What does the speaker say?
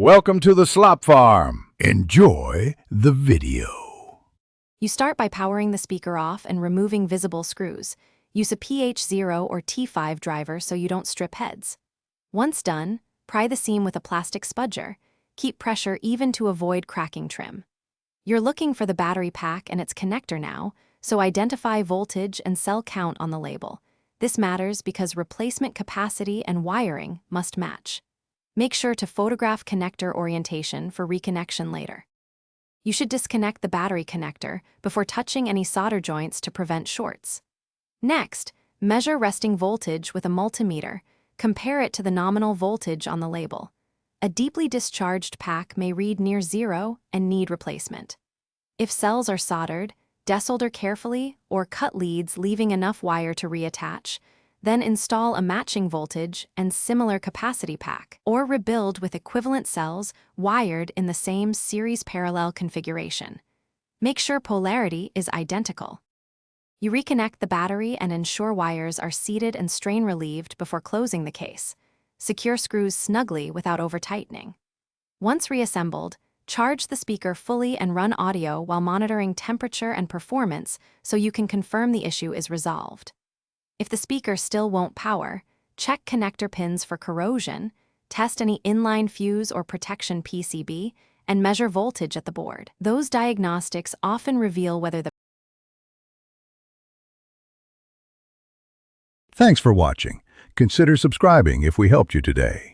Welcome to the Slop Farm. Enjoy the video. You start by powering the speaker off and removing visible screws. Use a pH0 or T5 driver so you don't strip heads. Once done, pry the seam with a plastic spudger. Keep pressure even to avoid cracking trim. You're looking for the battery pack and its connector now, so identify voltage and cell count on the label. This matters because replacement capacity and wiring must match. Make sure to photograph connector orientation for reconnection later. You should disconnect the battery connector before touching any solder joints to prevent shorts. Next, measure resting voltage with a multimeter. Compare it to the nominal voltage on the label. A deeply discharged pack may read near zero and need replacement. If cells are soldered, desolder carefully or cut leads leaving enough wire to reattach. Then install a matching voltage and similar capacity pack, or rebuild with equivalent cells wired in the same series parallel configuration. Make sure polarity is identical. You reconnect the battery and ensure wires are seated and strain relieved before closing the case. Secure screws snugly without over-tightening. Once reassembled, charge the speaker fully and run audio while monitoring temperature and performance so you can confirm the issue is resolved. If the speaker still won't power, check connector pins for corrosion, test any inline fuse or protection PCB, and measure voltage at the board. Those diagnostics often reveal whether the Thanks for watching. Consider subscribing if we helped you today.